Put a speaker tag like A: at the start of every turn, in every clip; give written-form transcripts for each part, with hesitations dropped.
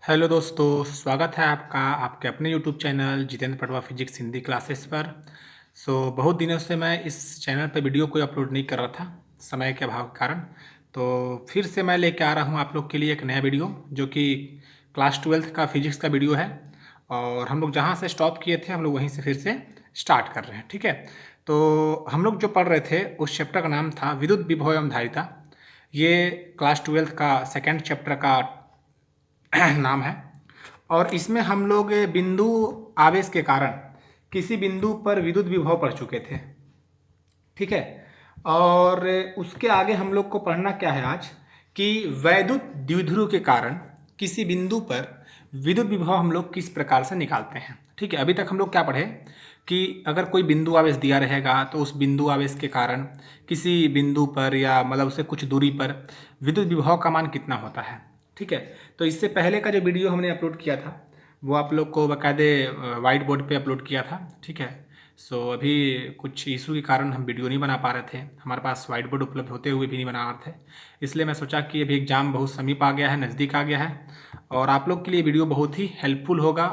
A: Hello दोस्तों, स्वागत है आपका आपके अपने YouTube channel Jitendra Patwa physics Hindi classes पर। बहुत दिनों से मैं इस चैनल पर वीडियो कोई अपलोड नहीं कर रहा था समय के अभाव के कारण। तो फिर से मैं लेके आ रहा हूँ आप लोग के लिए एक नया वीडियो जो कि क्लास 12th का फिजिक्स का वीडियो है। और हम लोग जहाँ से स्टॉप किए थे हम लोग वहीं से फिर से स्टार्ट कर रहे हैं। ठीक है, तो हम लोग जो पढ़ रहे थे उस चैप्टर का नाम था विद्युत विभव एवं धारिता। ये क्लास 12th का सेकेंड चैप्टर का नाम है। और इसमें हम लोग बिंदु आवेश के कारण किसी बिंदु पर विद्युत विभव पढ़ चुके थे। ठीक है, और उसके आगे हम लोग को पढ़ना क्या है आज कि वैद्युत द्विध्रुव के कारण किसी बिंदु पर विद्युत विभव हम लोग किस प्रकार से निकालते हैं। ठीक है, अभी तक हम लोग क्या पढ़े कि अगर कोई बिंदु आवेश दिया रहेगा तो उस बिंदु आवेश के कारण किसी बिंदु पर या मतलब उससे कुछ दूरी पर विद्युत विभव का मान कितना होता है। ठीक है, तो इससे पहले का जो वीडियो हमने अपलोड किया था वो आप लोग को बाकायदे वाइट बोर्ड पे अपलोड किया था। ठीक है, अभी कुछ इशू के कारण हम वीडियो नहीं बना पा रहे थे, हमारे पास वाइट बोर्ड उपलब्ध होते हुए भी नहीं बना रहे थे। इसलिए मैं सोचा कि अभी एग्ज़ाम बहुत समीप आ गया है, नज़दीक आ गया है और आप लोग के लिए वीडियो बहुत ही हेल्पफुल होगा।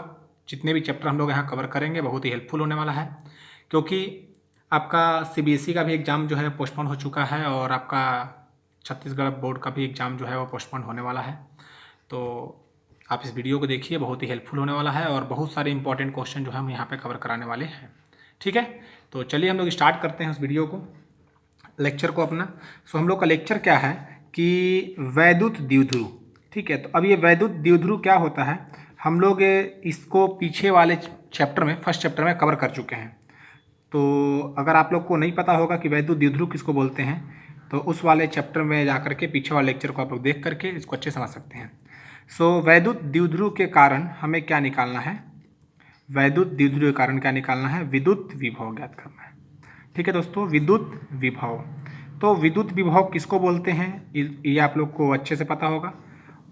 A: जितने भी चैप्टर हम लोग यहाँ कवर करेंगे बहुत ही हेल्पफुल होने वाला है, क्योंकि आपका सीबीएसई का भी एग्ज़ाम जो है पोस्टपोन हो चुका है और आपका छत्तीसगढ़ बोर्ड का भी एग्ज़ाम जो है वो पोस्टपोन होने वाला है। तो आप इस वीडियो को देखिए, बहुत ही हेल्पफुल होने वाला है और बहुत सारे इंपॉर्टेंट क्वेश्चन जो है हम यहाँ पे कवर कराने वाले हैं। ठीक है, तो चलिए हम लोग स्टार्ट करते हैं उस वीडियो को, लेक्चर को अपना। हम लोग का लेक्चर क्या है कि वैद्युत द्विध्रुव। ठीक है, तो अब ये वैद्युत द्विध्रुव क्या होता है हम लोग इसको पीछे वाले चैप्टर में, फर्स्ट चैप्टर में कवर कर चुके हैं। तो अगर आप लोग को नहीं पता होगा कि वैद्युत द्विध्रुव किसको बोलते हैं तो उस वाले चैप्टर में जा करके पीछे वाले लेक्चर को आप लोग देख करके इसको अच्छे समझ सकते हैं। वैद्युत द्विध्रुव के कारण हमें क्या निकालना है, वैद्युत द्विध्रुव के कारण क्या निकालना है, विद्युत विभव ज्ञात करना है। ठीक है दोस्तों, विद्युत विभव। तो विद्युत विभव किसको बोलते हैं ये आप लोग को अच्छे से पता होगा,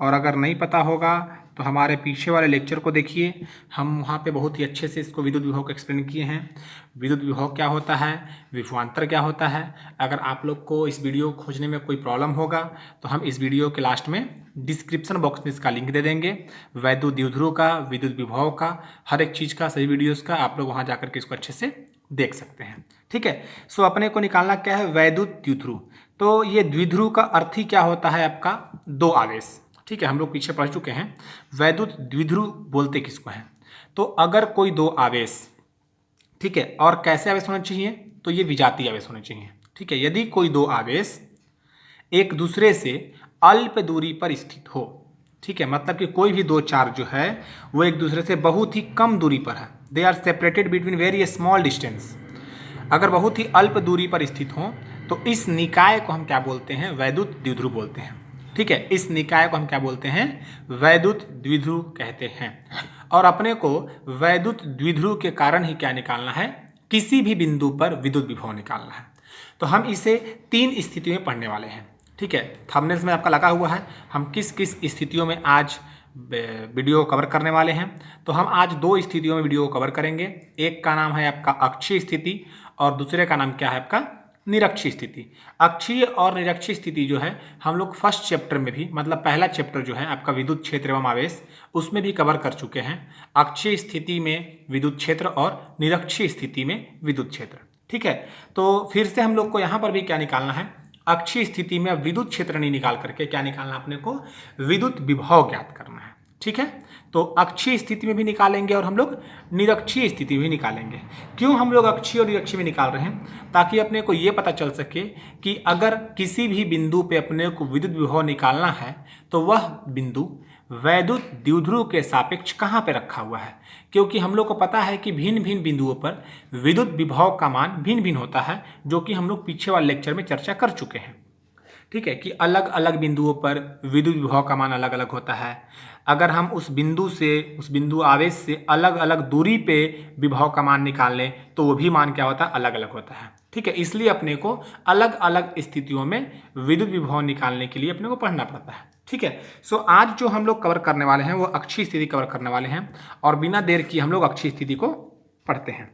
A: और अगर नहीं पता होगा तो हमारे पीछे वाले लेक्चर को देखिए, हम वहाँ पे बहुत ही अच्छे से इसको विद्युत विभव को एक्सप्लेन किए हैं। विद्युत विभव क्या होता है, विभवांतर क्या होता है। अगर आप लोग को इस वीडियो को खोजने में कोई प्रॉब्लम होगा तो हम इस वीडियो के लास्ट में डिस्क्रिप्शन बॉक्स में इसका लिंक दे देंगे, वैद्युत द्विध्रुव का, विद्युत विभव का, हर एक चीज़ का, सही वीडियोज़ का आप लोग वहाँ जाकर के इसको अच्छे से देख सकते हैं। ठीक है, अपने को निकालना क्या है, वैद्युत द्विध्रुव। तो ये द्विध्रुव का अर्थ ही क्या होता है, आपका दो आवेश। ठीक है, हम लोग पीछे पढ़ चुके हैं वैद्युत द्विध्रुव बोलते किसको हैं। तो अगर कोई दो आवेश, ठीक है, और कैसे आवेश होने चाहिए, तो ये विजातीय आवेश होने चाहिए। ठीक है, यदि कोई दो आवेश एक दूसरे से अल्प दूरी पर स्थित हो, ठीक है, मतलब कि कोई भी दो चार्ज जो है वो एक दूसरे से बहुत ही कम दूरी पर है, they are separated between very small distance. अगर बहुत ही अल्प दूरी पर स्थित हो तो इस निकाय को हम क्या बोलते हैं, वैद्युत द्विध्रुव बोलते हैं। ठीक है, इस निकाय को हम क्या बोलते हैं, वैद्युत द्विध्रुव कहते हैं। और अपने को वैद्युत द्विध्रुव के कारण ही क्या निकालना है, किसी भी बिंदु पर विद्युत विभव निकालना है। तो हम इसे तीन स्थितियों में पढ़ने वाले हैं। ठीक है, थंबनेल में आपका लगा हुआ है हम किस किस स्थितियों में आज वीडियो कवर करने वाले हैं। तो हम आज दो स्थितियों में वीडियो कवर करेंगे, एक का नाम है आपका अक्षीय स्थिति और दूसरे का नाम क्या है आपका निरक्षीय स्थिति। अक्षीय और निरक्षीय स्थिति जो है हम लोग फर्स्ट चैप्टर में भी, मतलब पहला चैप्टर जो है आपका विद्युत क्षेत्र एवं आवेश, उसमें भी कवर कर चुके हैं। अक्षीय स्थिति में विद्युत क्षेत्र और निरक्षीय स्थिति में विद्युत क्षेत्र। ठीक है, तो फिर से हम लोग को यहाँ पर भी क्या निकालना है, अक्षीय स्थिति में विद्युत क्षेत्र नहीं निकाल करके क्या निकालना अपने को, विद्युत विभव ज्ञात करना है। ठीक है, तो अक्षीय स्थिति में भी निकालेंगे और हम लोग निरक्षीय स्थिति में भी निकालेंगे। क्यों हम लोग अक्षीय और निरक्षीय में निकाल रहे हैं, ताकि अपने को ये पता चल सके कि अगर किसी भी बिंदु पे अपने को विद्युत विभव निकालना है तो वह बिंदु वैद्युत द्विध्रुव के सापेक्ष कहाँ पे रखा हुआ है। क्योंकि हम लोग को पता है कि भिन्न भिन्न बिंदुओं पर विद्युत विभव का मान भिन्न भिन्न होता है, जो कि हम लोग पीछे वाले लेक्चर में चर्चा कर चुके हैं। ठीक है, कि अलग अलग बिंदुओं पर विद्युत विभव का मान अलग अलग होता है। अगर हम उस बिंदु आवेश से अलग अलग दूरी पे विभव का मान निकाल लें तो वो भी मान क्या होता है, अलग अलग होता है। ठीक है, इसलिए अपने को अलग अलग स्थितियों में विद्युत विभव निकालने के लिए अपने को पढ़ना पड़ता है। ठीक है, आज जो हम लोग कवर करने वाले हैं वो अक्षीय स्थिति कवर करने वाले हैं और बिना देर किए हम लोग अक्षीय स्थिति को पढ़ते हैं।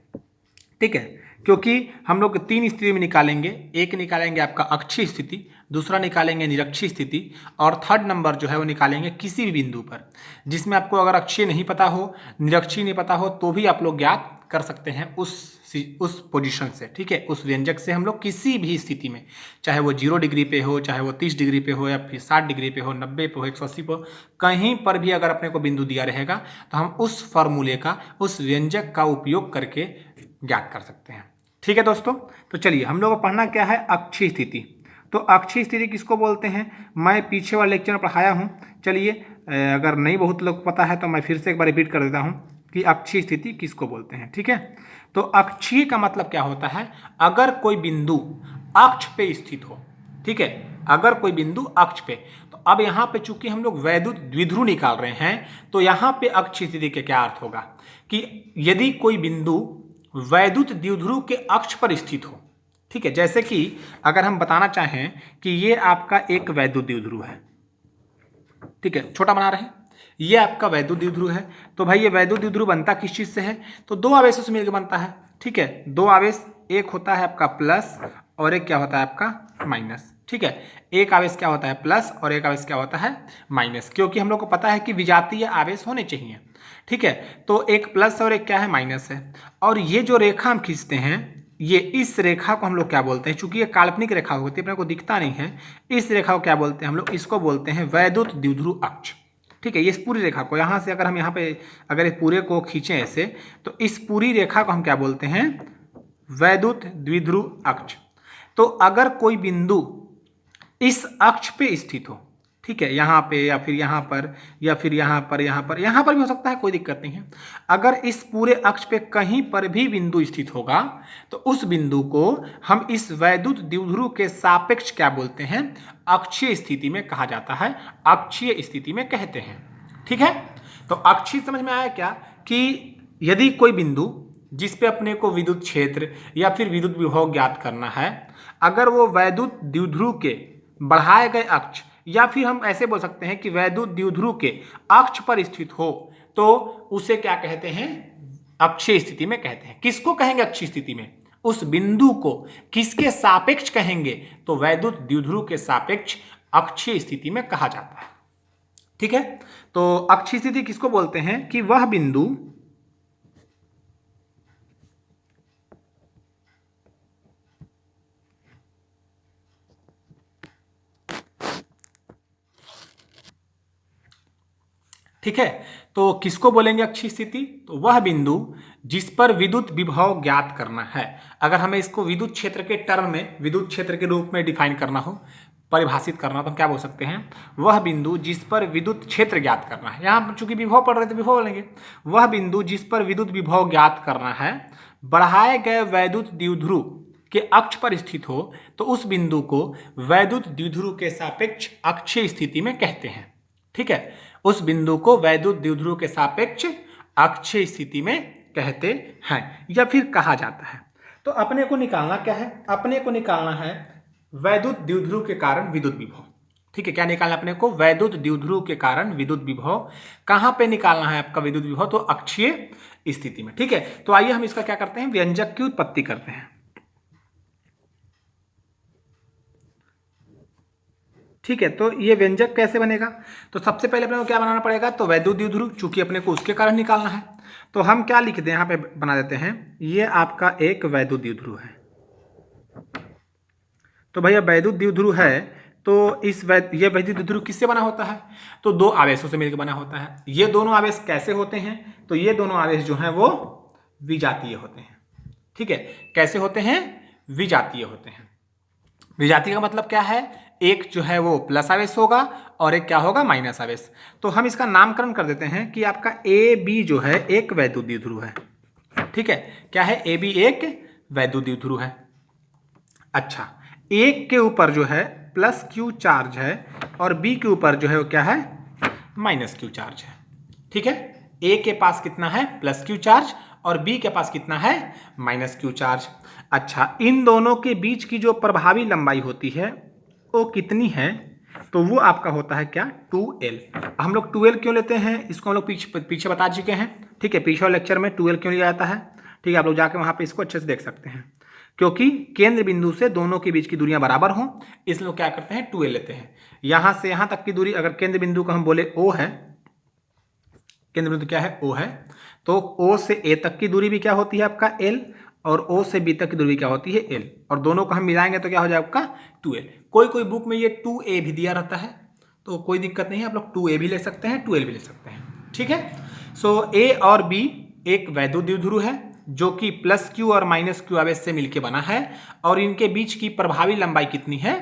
A: ठीक है, क्योंकि हम लोग 3 स्थिति में निकालेंगे। एक निकालेंगे आपका अक्षीय स्थिति, दूसरा निकालेंगे निरक्षीय स्थिति, और थर्ड नंबर जो है वो निकालेंगे किसी भी बिंदु पर, जिसमें आपको अगर अक्षीय नहीं पता हो, निरक्षीय नहीं पता हो, तो भी आप लोग ज्ञात कर सकते हैं उस पोजीशन से। ठीक है, उस व्यंजक से हम लोग किसी भी स्थिति में, चाहे वो 0 डिग्री पे हो, चाहे वो 30 डिग्री पे हो, या फिर 60 डिग्री पे हो, 90 पे हो, 180 पे हो, कहीं पर भी अगर अपने को बिंदु दिया रहेगा तो हम उस फॉर्मूले का, उस व्यंजक का उपयोग करके ज्ञात कर सकते हैं। ठीक है दोस्तों, तो चलिए हम लोग को पढ़ना क्या है, अक्षीय स्थिति। तो अक्षीय स्थिति किसको बोलते हैं, मैं पीछे वाले लेक्चर में पढ़ाया हूँ। चलिए अगर नहीं बहुत लोग पता है तो मैं फिर से एक बार रिपीट कर देता हूँ कि अक्षीय स्थिति किसको बोलते हैं। ठीक है, तो अक्षीय का मतलब क्या होता है, अगर कोई बिंदु अक्ष पे स्थित हो। ठीक है, अगर कोई बिंदु अक्ष पे, तो अब यहाँ पे चूंकि हम लोग वैद्युत द्विध्रुव निकाल रहे हैं, तो यहाँ पे अक्षीय स्थिति के क्या अर्थ होगा कि यदि कोई बिंदु वैद्युत द्विध्रुव के अक्ष पर स्थित हो। ठीक है, जैसे कि अगर हम बताना चाहें कि ये आपका एक वैद्युत द्विध्रुव है। ठीक है, छोटा बना रहे हैं, ये आपका वैद्युत द्विध्रुव है। तो भाई ये वैद्युत द्विध्रुव बनता किस चीज से है, तो 2 आवेशों से मिलकर बनता है। ठीक है, 2 आवेश, एक होता है आपका प्लस और एक क्या होता है आपका माइनस। ठीक है, एक आवेश क्या होता है प्लस और एक आवेश क्या होता है माइनस, क्योंकि हम लोग को पता है कि विजातीय आवेश होने चाहिए। ठीक है, तो एक प्लस और एक क्या है माइनस है। और ये जो रेखा हम खींचते हैं, ये इस रेखा को हम लोग क्या बोलते हैं, चूंकि ये काल्पनिक रेखा होती है, अपने को दिखता नहीं है, इस रेखा को क्या बोलते हैं हम लोग, इसको बोलते हैं वैद्युत द्विध्रुव अक्ष। ठीक है, ये इस पूरी रेखा को, यहाँ से अगर हम यहाँ पे अगर इस पूरे को खींचें ऐसे, तो इस पूरी रेखा को हम क्या बोलते हैं, वैद्युत द्विध्रुव अक्ष। तो अगर कोई बिंदु इस अक्ष पे स्थित हो, ठीक है, यहाँ पे या फिर यहाँ पर या फिर यहाँ पर, यहाँ पर भी हो सकता है, कोई दिक्कत नहीं है। अगर इस पूरे अक्ष पे कहीं पर भी बिंदु स्थित होगा, तो उस बिंदु को हम इस वैद्युत द्विध्रुव के सापेक्ष क्या बोलते हैं, अक्षीय स्थिति में कहा जाता है, अक्षीय स्थिति में कहते हैं। ठीक है, तो अक्षीय समझ में आया क्या, कि यदि कोई बिंदु जिस पे अपने को विद्युत क्षेत्र या फिर विद्युत विभव ज्ञात करना है, अगर वो वैद्युत द्विध्रुव के बढ़ाए गए अक्ष, या फिर हम ऐसे बोल सकते हैं कि वैद्युत द्विध्रुव के अक्ष पर स्थित हो, तो उसे क्या कहते हैं, अक्षीय स्थिति में कहते हैं। किसको कहेंगे अक्षीय स्थिति में, उस बिंदु को किसके सापेक्ष कहेंगे, तो वैद्युत द्विध्रुव के सापेक्ष अक्षीय स्थिति में कहा जाता है। ठीक है, तो अक्षीय स्थिति किसको बोलते हैं, कि वह बिंदु ठीक है, तो किसको बोलेंगे अक्षीय स्थिति, तो वह बिंदु जिस पर विद्युत विभव ज्ञात करना है। अगर हमें इसको विद्युत क्षेत्र के टर्म में, विद्युत क्षेत्र के रूप में डिफाइन करना हो, परिभाषित करना, तो हम क्या बोल सकते हैं, वह बिंदु जिस पर विद्युत क्षेत्र ज्ञात करना है। यहाँ चूंकि विभव पढ़ रहे थे, विभव बोलेंगे, वह बिंदु जिस पर विद्युत विभव ज्ञात करना है, बढ़ाए गए वैद्युत द्विध्रुव के अक्ष पर स्थित हो, तो उस बिंदु को वैद्युत द्विध्रुव के सापेक्ष अक्षीय स्थिति में कहते हैं। ठीक है, उस बिंदु को वैद्युत द्विध्रुव के सापेक्ष अक्षीय स्थिति में कहते हैं या फिर कहा जाता है। तो अपने को निकालना क्या है, अपने को निकालना है वैद्युत द्विध्रुव के कारण विद्युत विभव। ठीक है, क्या निकालना अपने को, वैद्युत द्विध्रुव के कारण विद्युत विभव। कहां पे निकालना है आपका विद्युत विभव, तो अक्षीय स्थिति में। ठीक है, तो आइए हम इसका क्या करते हैं, व्यंजक की उत्पत्ति करते हैं। ठीक है, तो ये व्यंजक कैसे बनेगा, तो सबसे पहले अपने को क्या बनाना पड़ेगा, तो वैद्युत द्विध्रुव, चूंकि अपने को उसके कारण निकालना है, तो हम क्या लिख दें, यहाँ पे बना देते हैं, ये आपका एक वैद्युत द्विध्रुव है। तो भैया वैद्युत द्विध्रुव है, तो ये वैद्युत द्विध्रुव किससे बना होता है, तो 2 आवेशों से मिलकर बना होता है। ये दोनों आवेश कैसे होते हैं, तो ये दोनों आवेश जो हैं वो विजातीय होते हैं। ठीक है, कैसे होते हैं, विजातीय होते हैं। विजातीय का मतलब क्या है, एक जो है वो प्लस आवेश होगा और एक क्या होगा, माइनस आवेश। तो हम इसका नामकरण कर देते हैं कि आपका ए बी जो है एक वैद्युत द्विध्रुव है। ठीक है, क्या है, ए बी एक वैद्युत द्विध्रुव है। अच्छा, एक के ऊपर जो है प्लस क्यू चार्ज है और बी के ऊपर जो है वो क्या है, माइनस क्यू चार्ज है। ठीक है, ए के पास कितना है, प्लस क्यू चार्ज, और बी के पास कितना है, माइनस क्यू चार्ज। अच्छा, इन दोनों के बीच की जो प्रभावी लंबाई होती है वो कितनी है, तो वो आपका होता है क्या, 2L। हम लोग 2L क्यों लेते हैं, इसको हम लोग पीछे बता चुके हैं। ठीक है, पिछले लेक्चर में 2L क्यों लिया जाता है। ठीक है, आप लोग जाके वहाँ पे इसको अच्छे से देख सकते हैं। क्योंकि केंद्र बिंदु से दोनों के बीच की दूरियां बराबर हों, इसलिए लोग क्या करते हैं 2a लेते हैं। यहाँ से यहाँ तक की दूरी, अगर केंद्र बिंदु का हम बोले O है, केंद्र बिंदु क्या है O है, तो O से A तक की दूरी भी क्या होती है आपका L, और O से B तक की दूरी क्या होती है L, और दोनों को हम मिलाएंगे तो क्या हो जाएगा आपका 2L। कोई कोई बुक में ये 2A भी दिया रहता है, तो कोई दिक्कत नहीं है, आप लोग 2A भी ले सकते हैं, 2L भी ले सकते हैं। ठीक है, सो A और B एक वैद्युत द्विध्रुव है जो कि प्लस Q और माइनस Q आवेश से मिलकर बना है, और इनके बीच की प्रभावी लंबाई कितनी है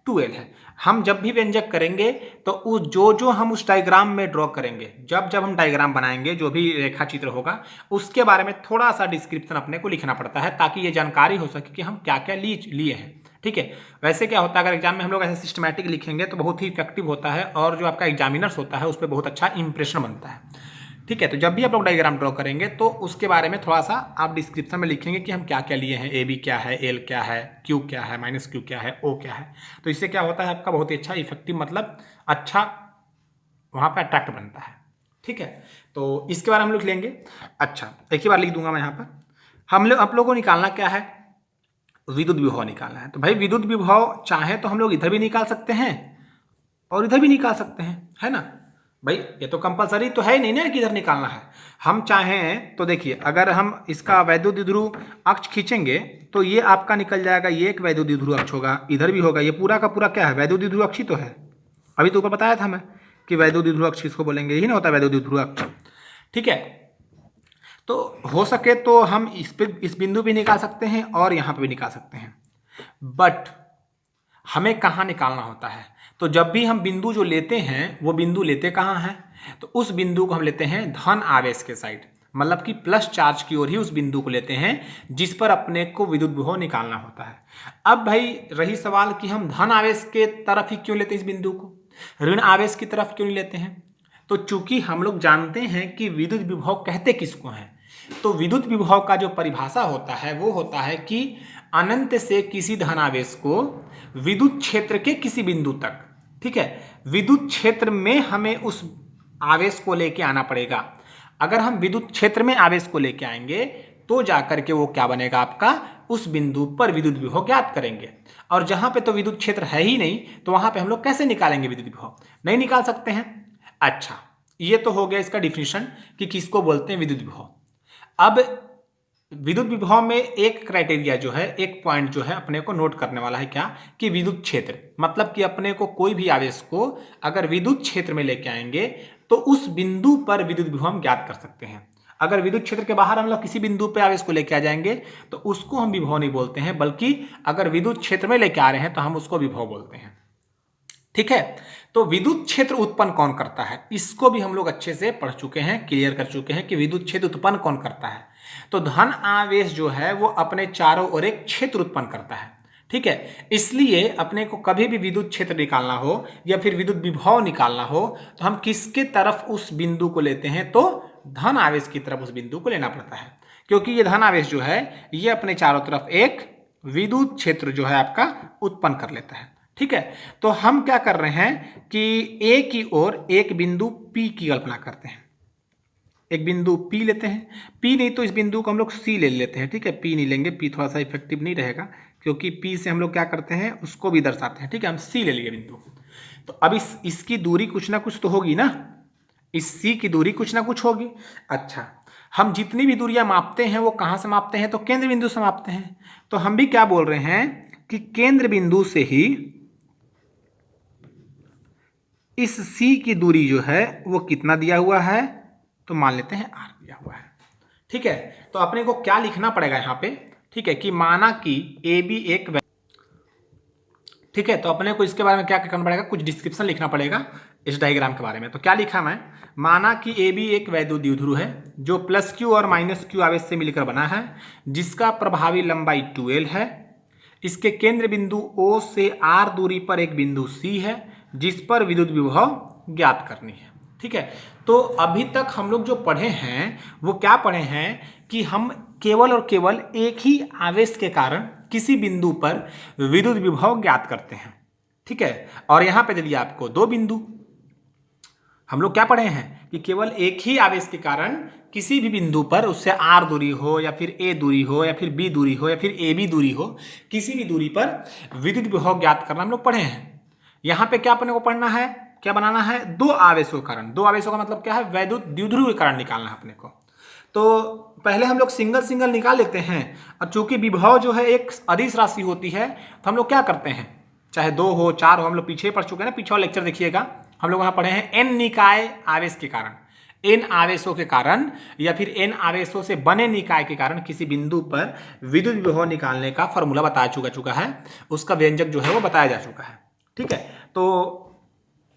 A: 2L है। हम जब भी व्यंजक करेंगे तो जो हम उस डायग्राम में ड्रॉ करेंगे, जब हम डायग्राम बनाएंगे, जो भी रेखा चित्र होगा उसके बारे में थोड़ा सा डिस्क्रिप्शन अपने को लिखना पड़ता है, ताकि ये जानकारी हो सके कि हम क्या क्या लिए हैं। ठीक है, वैसे क्या होता है, अगर एग्जाम में हम लोग ऐसे सिस्टमैटिक लिखेंगे तो बहुत ही इफेक्टिव होता है, और जो आपका एग्जामिनर्स होता है उस पर बहुत अच्छा इंप्रेशन बनता है। ठीक है, तो जब भी आप लोग डायग्राम ड्रॉ करेंगे तो उसके बारे में थोड़ा सा आप डिस्क्रिप्शन में लिखेंगे कि हम क्या क्या लिए हैं, AB क्या है, L क्या है, Q क्या है, माइनस Q क्या है, O क्या है। तो इससे क्या होता है आपका बहुत ही अच्छा इफेक्टिव, मतलब अच्छा वहाँ पर अट्रैक्ट बनता है। ठीक है, तो इसके बारे में हम लोग लेंगे। अच्छा, एक ही बार लिख दूंगा मैं यहाँ पर। आप लोगों को निकालना क्या है, विद्युत विभव निकालना है। तो भाई विद्युत विभव चाहे तो हम लोग इधर भी निकाल सकते हैं और इधर भी निकाल सकते हैं, है ना भाई, ये तो कंपलसरी तो है ही नहीं ना कि इधर निकालना है। हम चाहें तो देखिए, अगर हम इसका वैद्युत द्विध्रुव अक्ष खींचेंगे तो ये आपका निकल जाएगा, ये एक वैद्युत द्विध्रुव अक्ष होगा, इधर भी होगा, ये पूरा का पूरा क्या है वैद्युत द्विध्रुव अक्ष ही तो है। अभी तो ऊपर बताया था मैं कि वैद्युत द्विध्रुव अक्ष किसको बोलेंगे, यही ना होता है वैद्युत द्विध्रुव अक्ष। ठीक है, तो हो सके तो हम इस बिंदु भी निकाल सकते हैं और यहाँ पे भी निकाल सकते हैं, बट हमें कहाँ निकालना होता है, तो जब भी हम बिंदु जो लेते हैं वो बिंदु लेते कहाँ हैं, तो उस बिंदु को हम लेते हैं धन आवेश के साइड, मतलब कि प्लस चार्ज की ओर ही उस बिंदु को लेते हैं जिस पर अपने को विद्युत विभव निकालना होता है। अब भाई रही सवाल कि हम धन आवेश के तरफ ही क्यों लेते हैं इस बिंदु को, ऋण आवेश की तरफ क्यों नहीं लेते हैं। तो चूंकि हम लोग जानते हैं कि विद्युत विभव कहते किसको हैं, तो विद्युत विभव का जो परिभाषा होता है वो होता है कि अनंत से किसी धनावेश को विद्युत क्षेत्र के किसी बिंदु तक, ठीक है, विद्युत क्षेत्र में हमें उस आवेश को लेके आना पड़ेगा। अगर हम विद्युत क्षेत्र में आवेश को लेके आएंगे तो जाकर के वो क्या बनेगा आपका, उस बिंदु पर विद्युत विभव ज्ञात करेंगे। और जहां पे तो विद्युत क्षेत्र है ही नहीं, तो वहां पे हम लोग कैसे निकालेंगे विद्युत विभव, नहीं निकाल सकते हैं। अच्छा, ये तो हो गया इसका डिफिनीशन कि किसको बोलते हैं विद्युत विभव। अब विद्युत विभव में एक क्राइटेरिया जो है, एक पॉइंट जो है अपने को नोट करने वाला है, क्या कि विद्युत क्षेत्र, मतलब कि अपने को कोई भी आवेश को अगर विद्युत क्षेत्र में लेके आएंगे तो उस बिंदु पर विद्युत विभव हम ज्ञात कर सकते हैं। अगर विद्युत क्षेत्र के बाहर हम लोग किसी बिंदु पर आवेश को लेके आ जाएंगे तो उसको हम विभव नहीं बोलते हैं, बल्कि अगर विद्युत क्षेत्र में लेके आ रहे हैं तो हम उसको विभव बोलते हैं। ठीक है, तो विद्युत क्षेत्र उत्पन्न कौन करता है, इसको भी हम लोग अच्छे से पढ़ चुके हैं, क्लियर कर चुके हैं कि विद्युत क्षेत्र उत्पन्न कौन करता है। तो धन आवेश जो है वो अपने चारों ओर एक क्षेत्र उत्पन्न करता है। ठीक है, इसलिए अपने को कभी भी विद्युत क्षेत्र निकालना हो या फिर विद्युत विभव निकालना हो तो हम किसके तरफ उस बिंदु को लेते हैं, तो धन आवेश की तरफ उस बिंदु को लेना पड़ता है, क्योंकि ये धन आवेश जो है ये अपने चारों तरफ एक विद्युत क्षेत्र जो है आपका उत्पन्न कर लेता है। ठीक है, तो हम क्या कर रहे हैं कि ए की ओर एक बिंदु P की कल्पना करते हैं, एक बिंदु P लेते हैं, P नहीं तो इस बिंदु को हम लोग C ले लेते हैं। ठीक है, P नहीं लेंगे, P थोड़ा सा इफेक्टिव नहीं रहेगा, क्योंकि P से हम लोग क्या करते हैं उसको भी दर्शाते हैं। ठीक है, हम C ले लिए बिंदु, तो अब इसकी दूरी कुछ ना कुछ तो होगी ना, इस C की दूरी कुछ ना कुछ होगी। अच्छा, हम जितनी भी दूरियां मापते हैं वो कहाँ से मापते हैं, तो केंद्र बिंदु से मापते हैं। तो हम भी क्या बोल रहे हैं कि केंद्र बिंदु से ही इस C की दूरी जो है वो कितना दिया हुआ है, तो मान लेते हैं R दिया हुआ है। ठीक है, तो अपने को क्या लिखना पड़ेगा यहाँ पे, ठीक है, कि माना कि AB एक, ठीक है, तो अपने को इसके बारे में क्या करना पड़ेगा, कुछ डिस्क्रिप्शन लिखना पड़ेगा इस डायग्राम के बारे में। तो क्या लिखा मैं, माना कि AB एक वैद्युत द्विध्रुव है जो प्लस Q और माइनस Q आवेश से मिलकर बना है, जिसका प्रभावी लंबाई 2L है। इसके केंद्र बिंदु O से R दूरी पर एक बिंदु C है जिस पर विद्युत विभव ज्ञात करनी है। ठीक है, तो अभी तक हम लोग जो पढ़े हैं वो क्या पढ़े हैं कि हम केवल और केवल एक ही आवेश के कारण किसी बिंदु पर विद्युत विभव ज्ञात करते हैं। ठीक है, और यहाँ पे दे दिया आपको दो बिंदु, हम लोग क्या पढ़े हैं कि केवल एक ही आवेश के कारण किसी भी बिंदु पर, उससे r दूरी हो या फिर a दूरी हो या फिर b दूरी हो या फिर ab दूरी हो, किसी भी दूरी पर विद्युत विभव ज्ञात करना हम लोग पढ़े हैं। यहाँ पे क्या अपने को पढ़ना है, क्या बनाना है, दो आवेशों का कारण। दो आवेशों का मतलब क्या है, वैद्युत द्विध्रुवीय कारण निकालना है अपने को। तो पहले हम लोग सिंगल सिंगल निकाल लेते हैं, और चूंकि विभव जो है एक अदिश राशि होती है, तो हम लोग क्या करते हैं, चाहे 2 हो 4 हो, हम लोग पीछे पढ़ चुके हैं ना, पीछे वाला लेक्चर देखिएगा, हम लोग वहां पढ़े हैं n निकाय आवेश के कारण, n आवेशों के कारण या फिर n आवेशों से बने निकाय के कारण किसी बिंदु पर विद्युत विभव निकालने का फॉर्मूला बताया चुका है, उसका व्यंजक जो है वो बताया जा चुका है। ठीक है, तो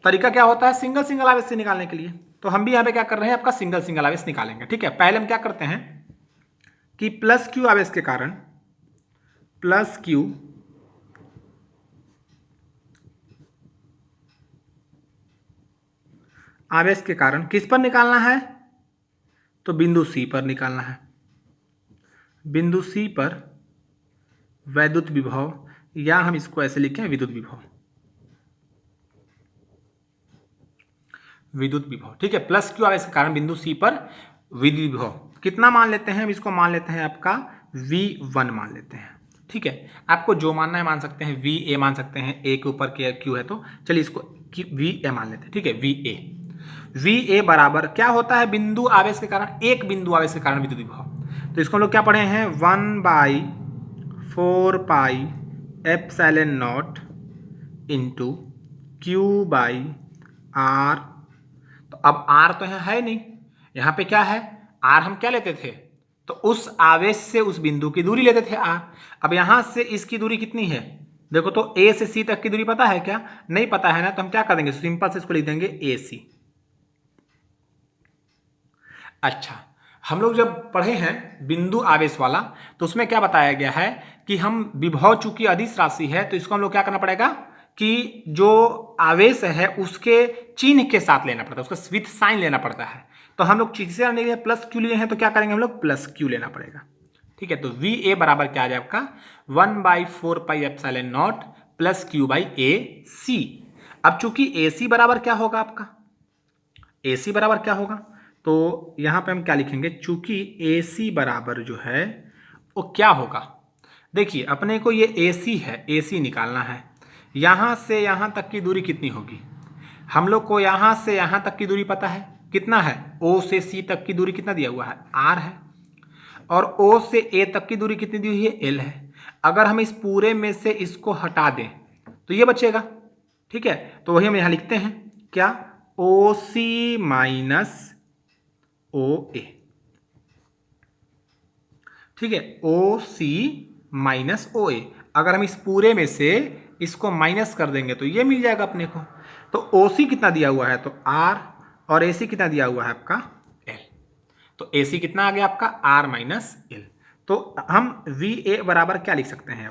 A: तरीका क्या होता है सिंगल सिंगल आवेश से निकालने के लिए। तो हम भी यहाँ पे क्या कर रहे हैं, आपका सिंगल सिंगल आवेश निकालेंगे। ठीक है, पहले हम क्या करते हैं कि प्लस क्यू आवेश के कारण, प्लस क्यू आवेश के कारण किस पर निकालना है, तो बिंदु सी पर निकालना है। बिंदु सी पर वैद्युत विभव, या हम इसको ऐसे लिखें विद्युत विभव, विद्युत विभव। ठीक है, प्लस क्यू आवेश के कारण बिंदु सी पर विद्युत विभव कितना मान लेते हैं, हम इसको मान लेते हैं आपका V1 मान लेते हैं। ठीक है, आपको जो मानना है मान सकते हैं, VA मान सकते हैं, ए के ऊपर क्यू है तो चलिए इसको VA मान लेते हैं। ठीक है, VA बराबर क्या होता है, बिंदु आवेश के कारण, एक बिंदु आवेश के कारण विद्युत विभव। तो इसको हम लोग क्या पढ़े हैं, 1/4 एप्सिलॉन नॉट इंटू Q/R। तो अब R तो यहाँ है नहीं, यहाँ पे क्या है, R हम क्या लेते थे, तो उस आवेश से उस बिंदु की दूरी लेते थे R। अब यहां से इसकी दूरी कितनी है, देखो तो A से C तक की दूरी पता है क्या, नहीं पता है ना, तो हम क्या कर देंगे, सिंपल से इसको लिख देंगे AC। अच्छा, हम लोग जब पढ़े हैं बिंदु आवेश वाला, तो उसमें क्या बताया गया है कि हम विभव चूंकि अदिश राशि है, तो इसको हम लोग क्या करना पड़ेगा कि जो आवेश है उसके चिन्ह के साथ लेना पड़ता है, उसका विथ साइन लेना पड़ता है। तो हम लोग चिन्ह से लिए प्लस क्यू लिए हैं, तो क्या करेंगे हम लोग, प्लस क्यू लेना पड़ेगा। ठीक है, तो VA बराबर क्या आ जाए आपका 1/4 एप्सिलॉन नॉट प्लस Q/AC। अब चूंकि AC बराबर क्या होगा आपका, AC बराबर क्या होगा, तो यहां पे हम क्या लिखेंगे, चूंकि AC बराबर जो है वो क्या होगा, देखिए अपने को ये AC है, AC निकालना है, यहां से यहां तक की दूरी कितनी होगी, हम लोग को यहां से यहां तक की दूरी पता है कितना है, O से C तक की दूरी कितना दिया हुआ है, R है, और O से A तक की दूरी कितनी दी हुई है, L है। अगर हम इस पूरे में से इसको हटा दें तो ये बचेगा। ठीक है, तो वही हम यहां लिखते हैं क्या, OC माइनस OA। ठीक है, OC माइनस OA, अगर हम इस पूरे में से इसको माइनस कर देंगे तो ये मिल जाएगा अपने को। तो OC कितना दिया हुआ है, तो R, और AC कितना दिया हुआ है आपका L। तो AC कितना आ गया आपका R माइनस L। तो हम VA बराबर क्या लिख सकते हैं,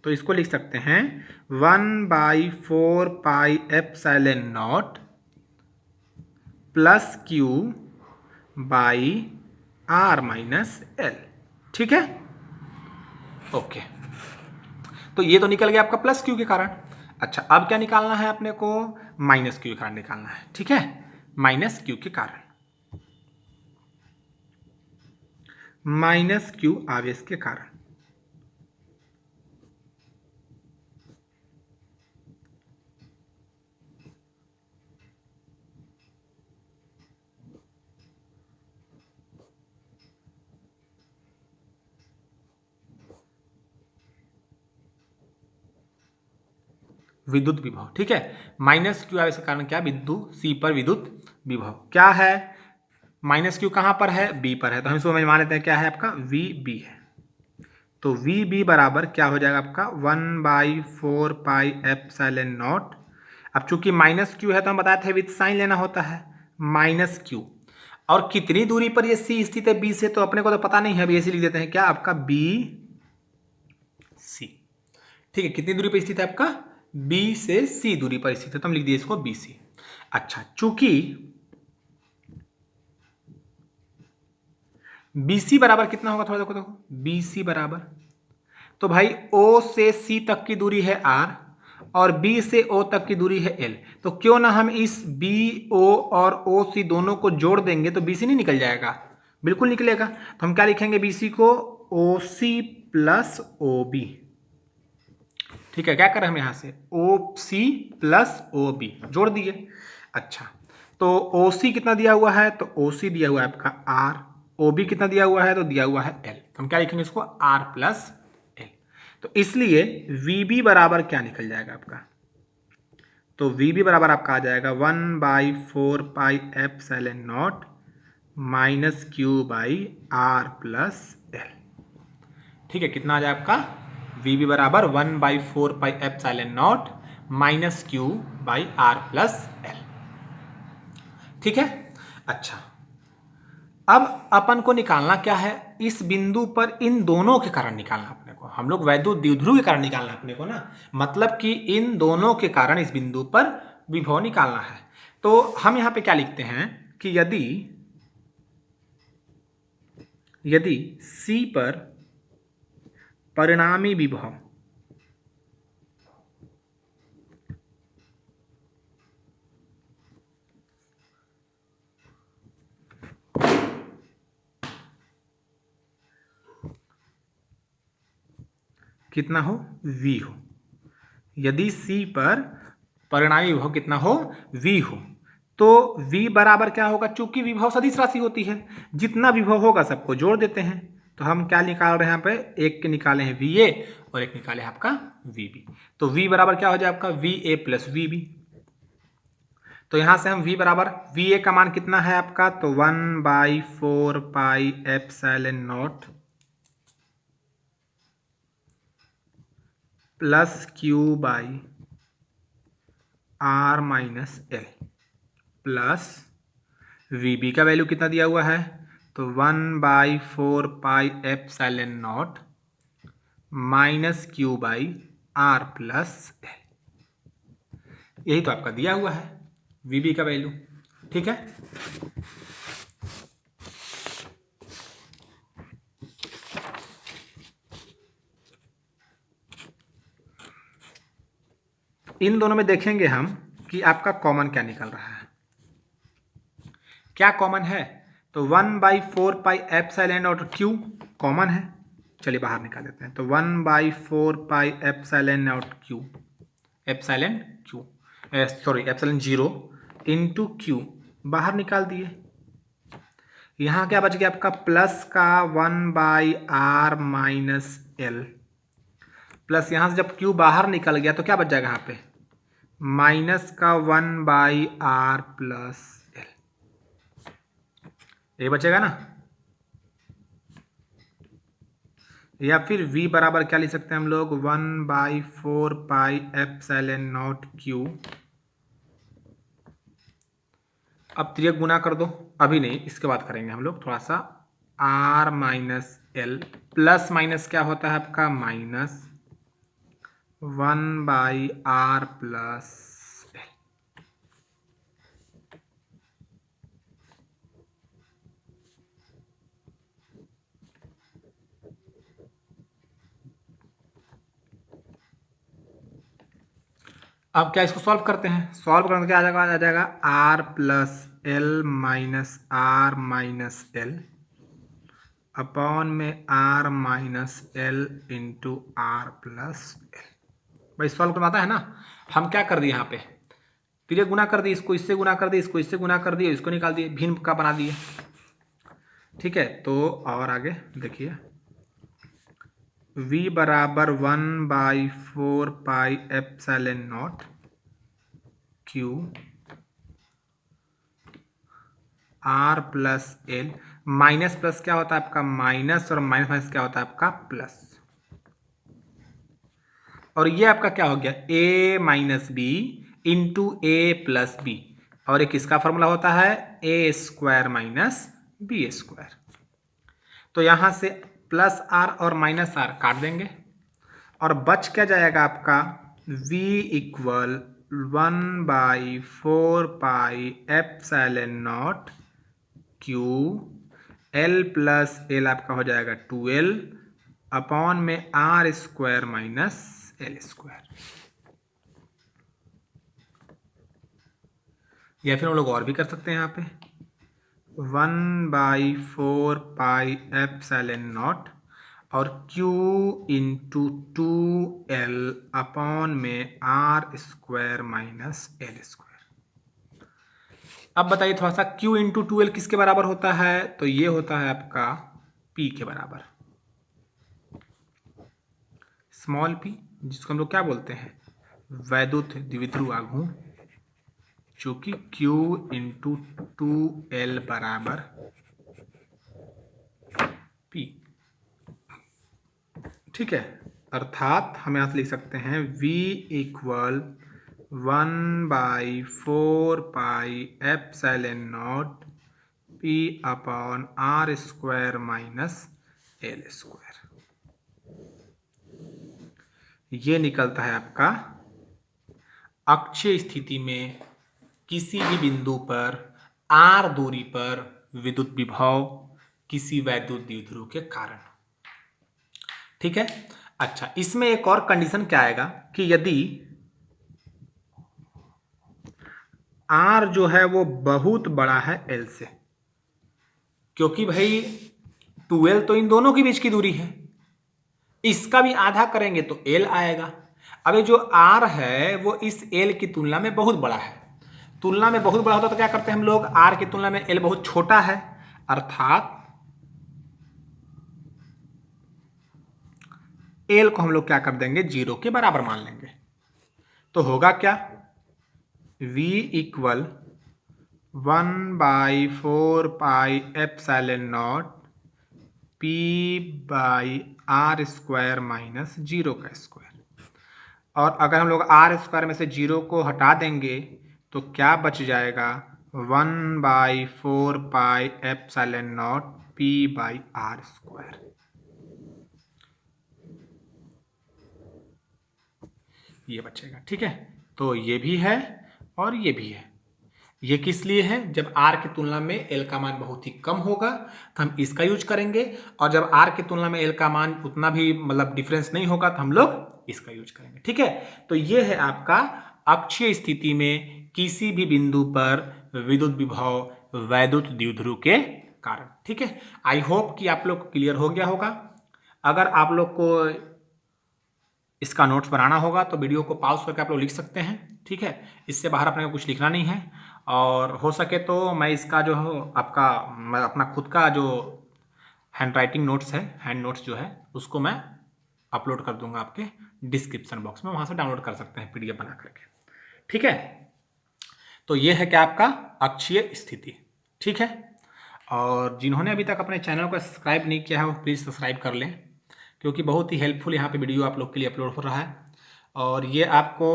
A: तो इसको लिख सकते हैं 1/4 epsilon naught plus Q/R minus L। ठीक है, ओके, तो ये तो निकल गया आपका प्लस क्यू के कारण। अच्छा, अब क्या निकालना है अपने को, माइनस क्यू के कारण निकालना है। ठीक है, माइनस क्यू के कारण, माइनस क्यू आवेश के कारण। विद्युत विभव। ठीक है, माइनस क्यू आवेश के कारण क्या, बिंदु सी पर विद्युत विभव क्या है, माइनस क्यू कहां पर है, बी पर है, तो हम इसको मान लेते हैं क्या है आपका VB है। तो VB बराबर क्या हो जाएगा आपका 1/4 एप्सिलॉन नॉट। अब चूंकि माइनस क्यू है तो हम बताए थे विथ साइन लेना होता है, माइनस क्यू, और कितनी दूरी पर ये C स्थित है B से, तो अपने को तो पता नहीं है, अभी ऐसे लिख देते हैं क्या आपका BC। ठीक है, कितनी दूरी पर स्थित है आपका, B से C दूरी पर स्थित है, तो हम लिख दिए इसको BC। अच्छा, चूंकि BC बराबर कितना होगा, थोड़ा देखो BC बराबर, तो भाई O से C तक की दूरी है R, और बी से ओ तक की दूरी है एल, तो क्यों ना हम इस बी ओ और ओ सी दोनों को जोड़ देंगे तो बी सी नहीं निकल जाएगा? बिल्कुल निकलेगा। तो हम क्या लिखेंगे बी सी को? ओ सी प्लस ओ बी। ठीक है, क्या करें हम यहाँ से? ओ सी प्लस ओ बी जोड़ दिए। अच्छा, तो ओ सी कितना दिया हुआ है? तो ओ सी दिया हुआ है आपका आर, ओ बी कितना दिया हुआ है? तो दिया हुआ है एल। तो हम क्या लिखेंगे इसको? R plus L. तो इसलिए वी बी बराबर क्या निकल जाएगा आपका? तो वी बी बराबर आपका आ जाएगा 1/4 pi epsilon not minus Q by R plus L. ठीक है, कितना आ जाए आपका? वी बी बराबर 1/4 pi epsilon not minus Q by R plus L. ठीक है। अच्छा, अब अपन को निकालना क्या है? इस बिंदु पर इन दोनों के कारण निकालना अपने को। हम लोग वैद्युत द्विध्रुव के कारण निकालना अपने को ना, मतलब कि इन दोनों के कारण इस बिंदु पर विभव निकालना है। तो हम यहां पे क्या लिखते हैं कि यदि C पर परिणामी विभव कितना हो? V हो। यदि C पर परिणामी विभव कितना हो? V हो, तो V बराबर क्या होगा? चूंकि विभव सदिश राशि होती है, जितना विभव होगा सबको जोड़ देते हैं। तो हम क्या निकाल रहे हैं यहाँ पे? एक के निकाले हैं VA और एक निकाले हैं आपका VB। तो V बराबर क्या हो जाए आपका? VA plus VB। तो यहां से हम V बराबर VA का मान कितना है आपका? तो 1/4 pi epsilon naught plus Q by R minus L plus VB का वैल्यू कितना दिया हुआ है? तो 1/4 pi epsilon not minus Q by R plus L. यही तो आपका दिया हुआ है VB का वैल्यू। ठीक है, इन दोनों में देखेंगे हम कि आपका कॉमन क्या निकल रहा है। क्या कॉमन है? तो 1/4 pi epsilon not Q common है। चलिए बाहर निकाल देते हैं। तो 1/4 pi epsilon not Q, epsilon Q sorry epsilon 0 into Q बाहर निकाल दिए। यहाँ क्या बच गया आपका? प्लस का 1/r माइनस एल प्लस यहाँ से जब क्यू बाहर निकल गया तो क्या बच जाएगा यहाँ पे? माइनस का 1/r प्लस एल। ये बचेगा ना? या फिर V बराबर क्या लिख सकते हैं हम लोग? 1/4 पाई एप्सिलॉन नॉट क्यू। अब त्रियक गुना कर दो। अभी नहीं, इसके बाद करेंगे हम लोग थोड़ा सा। R minus L plus minus क्या होता है आपका? Minus 1/r plus L. अब क्या इसको सॉल्व करते हैं? सॉल्व करने क्या आ जाएगा? R plus L minus R minus L upon में R minus L into R plus L. भाई सॉल्व करना आता है ना? हम क्या कर दिए यहाँ पे? तिर्यक गुना कर दिए, इसको इससे गुना कर दिए, इसको इससे गुना कर दिए, इसको निकाल दिए, भिन्न का बना दिए। ठीक है, तो और आगे देखिए। V बराबर 1/4 pi epsilon not Q R plus L minus plus क्या होता है आपका? माइनस, और माइनस माइनस क्या होता है आपका? प्लस। और ये आपका क्या हो गया? A minus B into A plus B, और एक इसका फॉर्मूला होता है A square minus B square. तो यहां से प्लस आर और माइनस आर काट देंगे और बच क्या जाएगा आपका? V equal 1/4 pi epsilon not Q L plus L आपका हो जाएगा 12 अपॉन में R square minus L square. या फिर हम लोग और भी कर सकते हैं यहाँ पे 1/4 पाई एप्सिलॉन नॉट और Q इंटू 2L अपॉन में R² माइनस L²। अब बताइए थोड़ा सा, Q इंटू 2L किसके बराबर होता है? तो ये होता है आपका P के बराबर, स्मॉल p, जिसको हम लोग क्या बोलते हैं, वैद्युत द्विध्रुव आघूर्ण, चूंकि Q इंटू 2L बराबर P। ठीक है, अर्थात हम यहाँ से लिख सकते हैं V equal 1/4 pi epsilon not P upon R² minus L²। ये निकलता है आपका अक्षीय स्थिति में किसी भी बिंदु पर R दूरी पर विद्युत विभव किसी वैद्युत द्विध्रुव के कारण। ठीक है, अच्छा इसमें एक और कंडीशन क्या आएगा कि यदि R जो है वो बहुत बड़ा है L से, क्योंकि भाई 2L तो इन दोनों के बीच की दूरी है, इसका भी आधा करेंगे तो L आएगा। अब ये जो R है वो इस L की तुलना में बहुत बड़ा है, तुलना में बहुत बड़ा होता तो क्या करते हैं हम लोग, R की तुलना में L बहुत छोटा है, अर्थात L को हम लोग क्या कर देंगे, 0 के बराबर मान लेंगे। तो होगा क्या, V equal 1/4 pi epsilon not P by R² minus 0 का स्क्वायर। और अगर हम लोग R² में से 0 को हटा देंगे तो क्या बच जाएगा, 1/4 pi epsilon not P by R²। ये बचेगा। ठीक है, तो ये भी है और ये भी है। ये किस लिए है, जब R की तुलना में L का मान बहुत ही कम होगा तो हम इसका यूज करेंगे, और जब R की तुलना में L का मान उतना भी मतलब डिफरेंस नहीं होगा तो हम लोग इसका यूज करेंगे। ठीक है, तो ये है आपका अक्षीय स्थिति में किसी भी बिंदु पर विद्युत विभव वैद्युत द्विध्रुव के कारण। ठीक है, आई होप कि आप लोग को क्लियर हो गया होगा। अगर आप लोग को इसका नोट्स बनाना होगा तो वीडियो को पॉज करके आप लोग लिख सकते हैं। ठीक है, इससे बाहर अपने को कुछ लिखना नहीं है, और हो सके तो मैं इसका जो है आपका मैं अपना खुद का जो हैंड राइटिंग नोट्स है, हैंड नोट्स जो है उसको मैं अपलोड कर दूंगा आपके डिस्क्रिप्शन बॉक्स में, वहाँ से डाउनलोड कर सकते हैं PDF बना करके। ठीक है, तो ये है क्या आपका अक्षीय स्थिति। ठीक है, और जिन्होंने अभी तक अपने चैनल को सब्सक्राइब नहीं किया है वो प्लीज़ सब्सक्राइब कर लें, क्योंकि बहुत ही हेल्पफुल यहाँ पे वीडियो आप लोग के लिए अपलोड हो रहा है, और ये आपको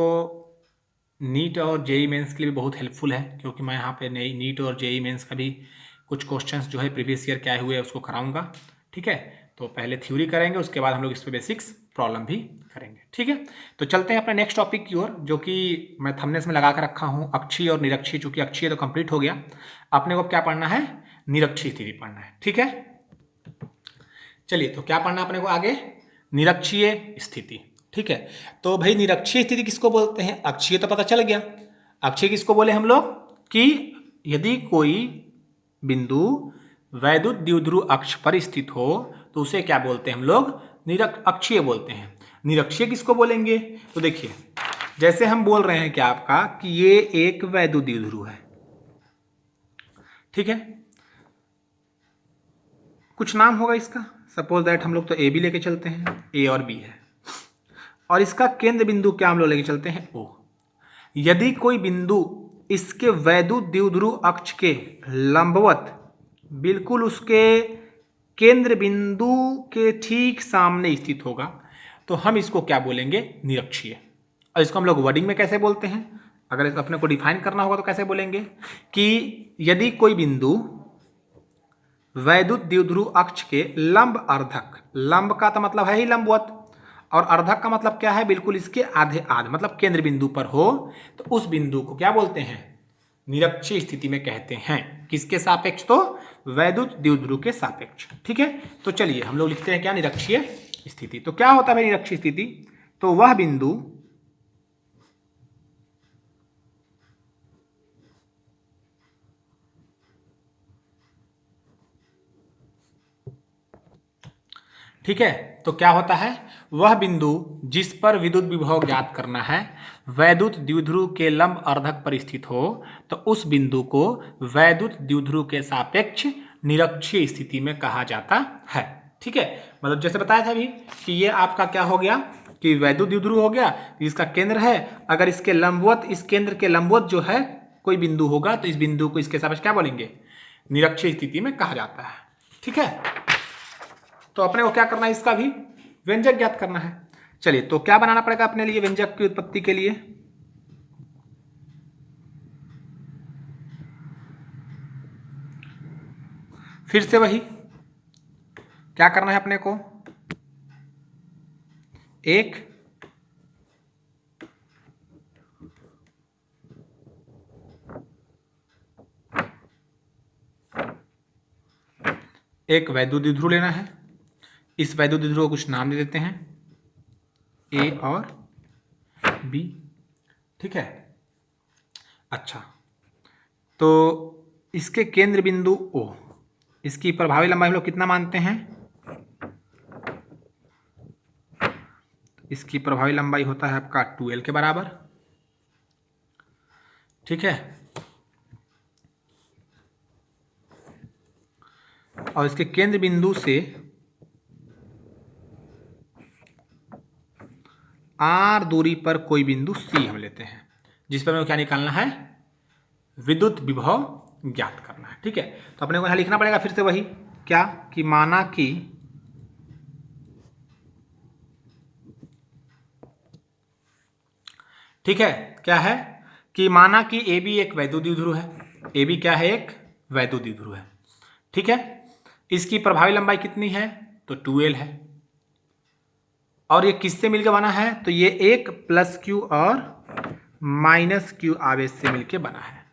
A: नीट और JEE मेंस के लिए भी बहुत हेल्पफुल है, क्योंकि मैं यहाँ पे नई नीट और JEE मेंस का भी कुछ क्वेश्चंस जो है प्रीवियस ईयर क्या हुए हैं उसको कराऊंगा। ठीक है, तो पहले थ्योरी करेंगे, उसके बाद हम लोग इस पर बेसिक्स प्रॉब्लम भी करेंगे। ठीक है, तो चलते हैं अपने नेक्स्ट टॉपिक की ओर, जो कि मैं थंबनेल्स में लगा कर रखा हूँ अक्षीय और निरक्षीय। चूंकि अक्षीय तो कंप्लीट हो गया, अपने को क्या पढ़ना है, निरक्षीय स्थिति पढ़ना है। ठीक है, चलिए तो क्या पढ़ना अपने को आगे, निरक्षीय स्थिति। ठीक है, तो भाई निरक्षीय स्थिति किसको बोलते हैं, अक्षीय तो पता चल गया, अक्षीय किसको बोले हम लोग, कि यदि कोई बिंदु वैद्युत द्विध्रुव अक्ष पर स्थित हो तो उसे क्या बोलते हैं हम लोग, अक्षीय बोलते हैं। निरक्षीय किसको बोलेंगे, तो देखिए जैसे हम बोल रहे हैं क्या आपका कि ये एक वैद्युत द्विध्रुव है। ठीक है, कुछ नाम होगा इसका, सपोज दैट हम लोग तो A भी लेके चलते हैं, A और B है, और इसका केंद्र बिंदु क्या हम लोग लेके चलते हैं, O। यदि कोई बिंदु इसके वैद्युत द्विध्रुव अक्ष के लंबवत बिल्कुल उसके केंद्र बिंदु के ठीक सामने स्थित होगा तो हम इसको क्या बोलेंगे, निरक्षीय। और इसको हम लोग वर्डिंग में कैसे बोलते हैं, अगर इसको अपने को डिफाइन करना होगा तो कैसे बोलेंगे कि यदि कोई बिंदु वैद्युत द्विध्रुव अक्ष के लंब अर्धक, लंब का तो मतलब है ही लंबवत, और अर्धक का मतलब क्या है, बिल्कुल इसके आधे आध मतलब केंद्र बिंदु पर हो, तो उस बिंदु को क्या बोलते हैं, निरक्षीय स्थिति में कहते हैं। किसके सापेक्ष, तो वैद्युत द्विध्रुव के सापेक्ष। ठीक है, तो चलिए हम लोग लिखते हैं क्या, निरक्षीय स्थिति। तो क्या होता है निरक्षीय स्थिति, तो वह बिंदु ठीक है, तो क्या होता है, वह बिंदु जिस पर विद्युत विभव ज्ञात करना है वैद्युत द्विध्रुव के लंब अर्धक पर स्थित हो तो उस बिंदु को वैद्युत द्विध्रुव के सापेक्ष निरक्षीय स्थिति में कहा जाता है। ठीक है, मतलब जैसे बताया था अभी कि ये आपका क्या हो गया कि वैद्युत द्विध्रुव हो गया, इसका केंद्र है, अगर इसके लंबवत, इस केंद्र के लंबवत जो है कोई बिंदु होगा तो इस बिंदु को इसके सापेक्ष क्या बोलेंगे, निरक्षीय स्थिति में कहा जाता है। ठीक है, तो अपने को क्या करना है, इसका भी व्यंजक ज्ञात करना है। चलिए, तो क्या बनाना पड़ेगा अपने लिए व्यंजक की उत्पत्ति के लिए, फिर से वही क्या करना है अपने को, एक वैद्युत द्विध्रुव लेना है। इस वैद्युत द्विध्रुव को कुछ नाम दे देते हैं, ए और बी। ठीक है, अच्छा, तो इसके केंद्र बिंदु ओ, इसकी प्रभावी लंबाई हम लोग कितना मानते हैं, इसकी प्रभावी लंबाई होता है आपका 2l के बराबर। ठीक है, और इसके केंद्र बिंदु से r दूरी पर कोई बिंदु C हम लेते हैं जिस पर हमें क्या निकालना है, विद्युत विभव ज्ञात करना है। ठीक है, तो अपने को यहां लिखना पड़ेगा फिर से वही क्या कि माना कि ठीक है, क्या है कि माना कि ए बी एक वैद्युत द्विध्रुव है, ए बी क्या है, एक वैद्युत द्विध्रुव है। ठीक है, इसकी प्रभावी लंबाई कितनी है, तो 2l है, और ये किससे मिलकर बना है, तो ये एक प्लस क्यू और माइनस क्यू आवेश से मिलकर बना है।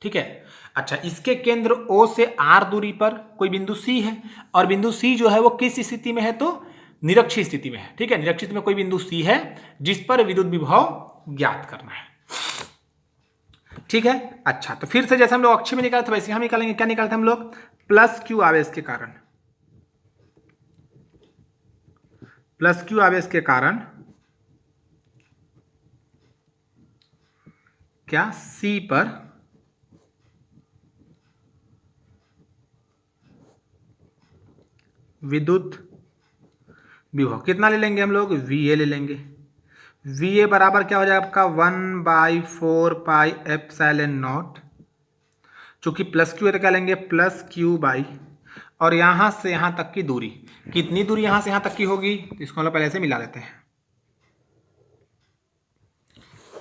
A: ठीक है, अच्छा, इसके केंद्र O से R दूरी पर कोई बिंदु C है, और बिंदु C जो है वो किस स्थिति में है, तो निरक्षीय स्थिति में है। ठीक है, निरक्षीय स्थिति में कोई बिंदु C है जिस पर विद्युत विभव ज्ञात करना है। ठीक है, अच्छा, तो फिर से जैसे हम लोग अक्षय में निकाले थे वैसे हम निकालेंगे, क्या निकालते हम लोग, प्लस क्यू आवेश के कारण, प्लस क्यू आवेश के कारण क्या C पर विद्युत विभव कितना ले लेंगे हम लोग, VA ले लेंगे। VA बराबर क्या हो जाएगा आपका 1/4 पाई एप्सिलॉन नॉट, चूंकि प्लस क्यू है तो क्या लेंगे, प्लस क्यू बाई, और यहां से यहां तक की दूरी, कितनी दूरी यहां से यहां तक की होगी, तो इसको हम लोग पहले से मिला लेते हैं,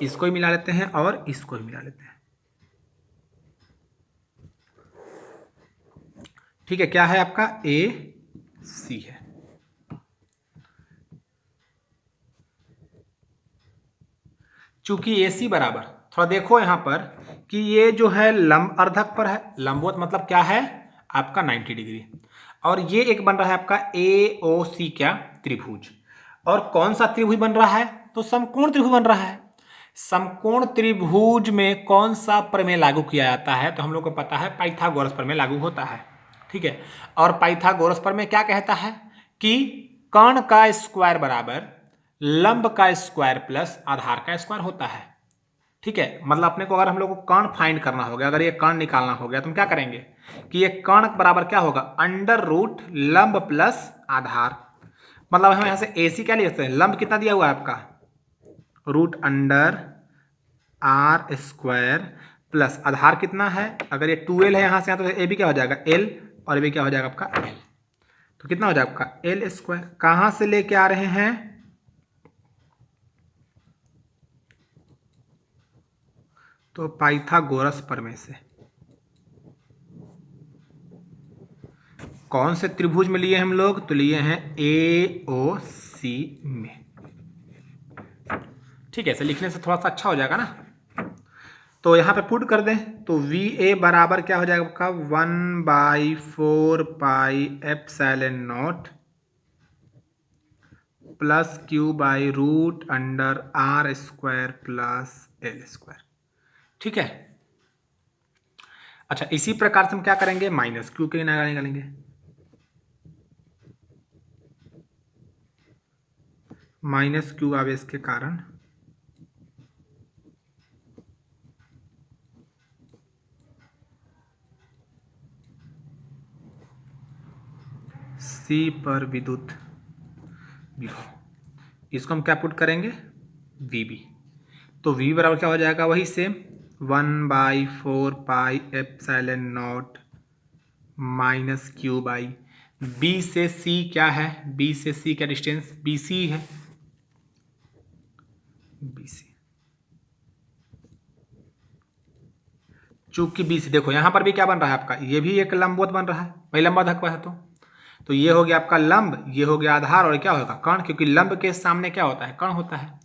A: इसको ही मिला लेते हैं और इसको ही मिला लेते हैं। ठीक है, क्या है आपका, AC है। चूंकि AC बराबर, थोड़ा देखो यहां पर कि ये जो है लंब अर्धक पर है, लंबवत मतलब क्या है आपका 90 डिग्री, और ये एक बन रहा है आपका AOC क्या, त्रिभुज, और कौन सा त्रिभुज बन रहा है, तो समकोण त्रिभुज बन रहा है। समकोण त्रिभुज में कौन सा प्रमेय लागू किया जाता है, तो हम लोग को पता है पाइथागोरस प्रमेय लागू होता है। ठीक है, और पाइथागोरस प्रमेय क्या कहता है कि कर्ण का स्क्वायर बराबर लंब का स्क्वायर प्लस आधार का स्क्वायर होता है। ठीक है, मतलब अपने को अगर हम लोग को कर्ण फाइंड करना होगा, अगर ये कर्ण निकालना हो गया तो हम क्या करेंगे कि ये कर्ण बराबर क्या होगा, अंडर रूट लंब प्लस आधार, मतलब हम यहां से AC क्या ले सकते हैं, लंब कितना दिया हुआ है आपका, root under R square plus आधार कितना है, अगर ये 2l है यहां से यहां, तो AB क्या हो जाएगा L, और AB क्या हो जाएगा आपका L, तो कितना हो जाएगा आपका L स्क्वायर, कहां से लेके आ रहे हैं, तो पाइथागोरस प्रमेय से। कौन से त्रिभुज में लिए हम लोग, तो लिए हैं AOC में। ठीक है, ऐसे लिखने से थोड़ा सा अच्छा हो जाएगा ना, तो यहां पे पुट कर दें तो VA बराबर क्या हो जाएगा आपका 1/4 pi epsilon naught plus Q by root under R square plus L square. ठीक है, अच्छा, इसी प्रकार से हम क्या करेंगे, माइनस क्यू के निकालेंगे, माइनस क्यू आवेश के कारण C पर विद्युत विभव। इसको हम क्या पुट करेंगे, VB। तो VB बराबर क्या हो जाएगा, वही same 1/4 pi epsilon not minus Q by B से C क्या है, B से C क्या डिस्टेंस, BC है, BC। चूंकि BC देखो यहाँ पर भी क्या बन रहा है आपका, ये भी एक लंबवत बन रहा है, वही लंबा धक्का है। तो ये हो गया आपका लंब, ये हो गया आधार, और क्या होगा कर्ण, क्योंकि लंब के सामने क्या होता है, कर्ण होता है।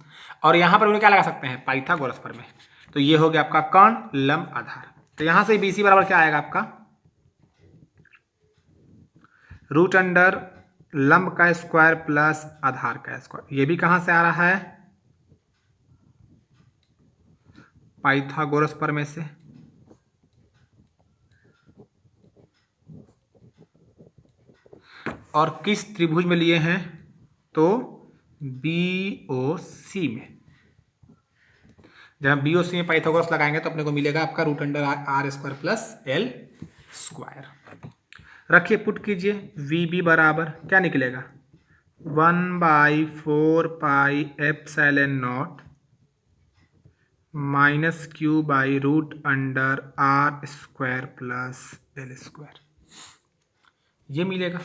A: और यहाँ पर उन्हें क्या लगा सकते हैं, पाइथागोरस प्रमेय। तो ये हो गया आपका कर्ण लंब आधार। तो यहाँ से BC बराबर क्या आएगा आपका, रूट अंडर लंब का स्क्वायर प्लस आधार का स्क्वायर। ये भी कहां से आ रहा है, पाइथागोरस प्रमेय से। और किस त्रिभुज में लिए हैं, तो BOC में। जब हम BOC में पाइथागोरस लगाएंगे तो अपने को मिलेगा आपका root under R square plus L square. रखिए, पुट कीजिए, VB बराबर क्या निकलेगा, 1/4 pi epsilon not minus Q by root under R square plus L square. ये मिलेगा,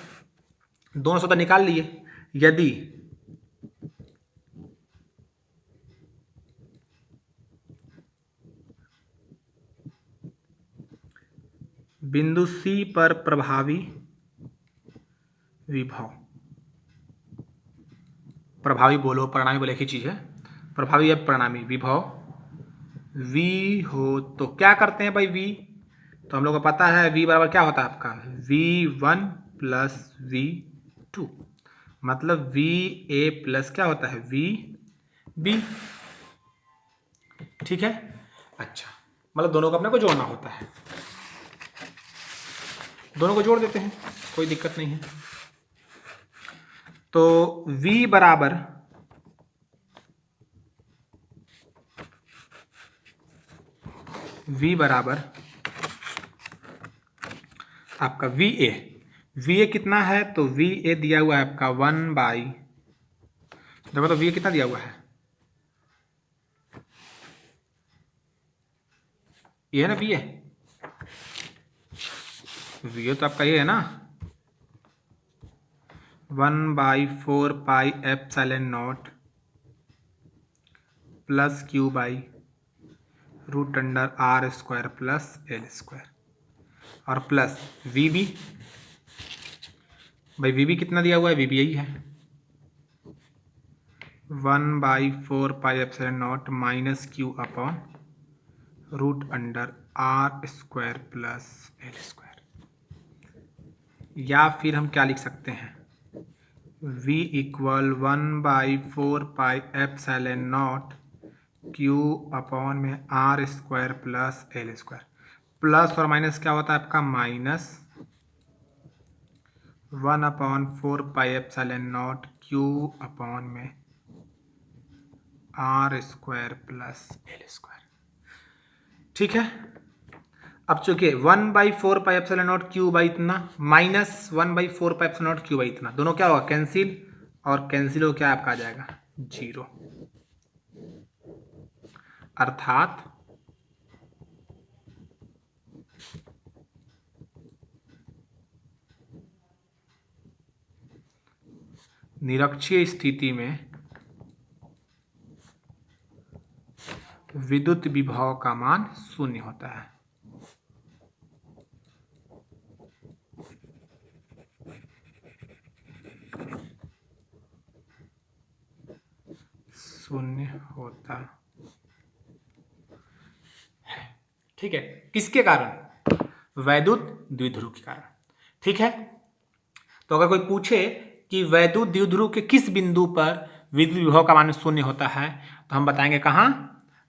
A: दोनों सूत्र निकाल लिए। यदि बिंदु C पर प्रभावी विभव, प्रभावी बोलो परिणामी बोले एक ही चीज है, प्रभावी या परिणामी विभव V हो तो क्या करते हैं भाई, V तो हम लोग को पता है V बराबर क्या होता है आपका, V1 प्लस V2, मतलब VA प्लस क्या होता है, VB। ठीक है, अच्छा, मतलब दोनों को अपने को जोड़ना होता है, दोनों को जोड़ देते हैं, कोई दिक्कत नहीं है। तो V बराबर आपका VA कितना है, तो VA दिया हुआ है आपका 1/, देखो तो VA कितना दिया हुआ है, ये है ना VA तो आपका ये है ना, 1/4 pi epsilon naught plus Q by root under R square plus L square, और प्लस VB, भाई VB कितना दिया हुआ है, VB यही है 1/4 pi epsilon not minus q upon root under R square plus L square. या फिर हम क्या लिख सकते हैं, V equal 1/4 pi epsilon not q upon में R square plus L square. Plus और माइनस क्या होता है आपका, minus 1/4 pi epsilon not q upon में R square plus L square. ठीक है, अब चूंकि 1/4 pi epsilon not q by इतना minus 1/4 pi epsilon not q by इतना, दोनों क्या होगा, कैंसिल, और कैंसिल हो क्या आपका आ जाएगा 0, अर्थात निरक्षीय स्थिति में विद्युत विभव का मान 0 होता है। शून्य होता है। ठीक है, किसके कारण, वैद्युत द्विध्रुव के कारण। ठीक है, तो अगर कोई पूछे कि वैद्युत द्विध्रुव के किस बिंदु पर विद्युत विभव का मान 0 होता है, तो हम बताएंगे कहाँ,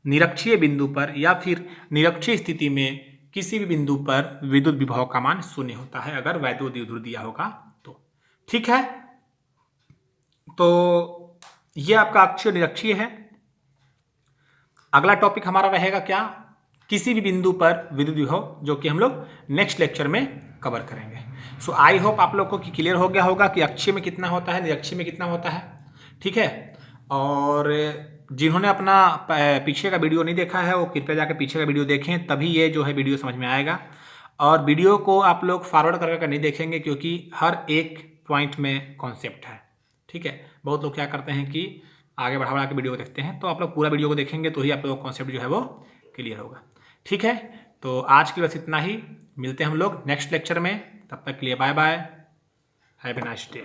A: निरक्षीय बिंदु पर, या फिर निरक्षीय स्थिति में किसी भी बिंदु पर विद्युत विभव का मान 0 होता है अगर वैद्युत द्विध्रुव दिया होगा तो। ठीक है, तो ये आपका अक्षीय निरक्षीय है। अगला टॉपिक हमारा रहेगा क्या, किसी भी बिंदु पर विद्युत विभव, जो कि हम लोग नेक्स्ट लेक्चर में कवर करेंगे। सो आई होप आप लोग को कि क्लियर हो गया होगा कि अक्षीय में कितना होता है, निरक्षीय में कितना होता है। ठीक है, और जिन्होंने अपना पीछे का वीडियो नहीं देखा है वो कृपया जाकर पीछे का वीडियो देखें, तभी ये जो है वीडियो समझ में आएगा। और वीडियो को आप लोग फॉरवर्ड कर नहीं देखेंगे, क्योंकि हर एक पॉइंट में कॉन्सेप्ट है। ठीक है, बहुत लोग क्या करते हैं कि आगे बढ़ा के वीडियो को देखते हैं, तो आप लोग पूरा वीडियो को देखेंगे तो ही आप लोग कॉन्सेप्ट जो है वो क्लियर होगा। ठीक है, तो आज के लिए बस इतना ही। मिलते हैं हम लोग नेक्स्ट लेक्चर में, तब तक के लिए bye bye, have a nice day.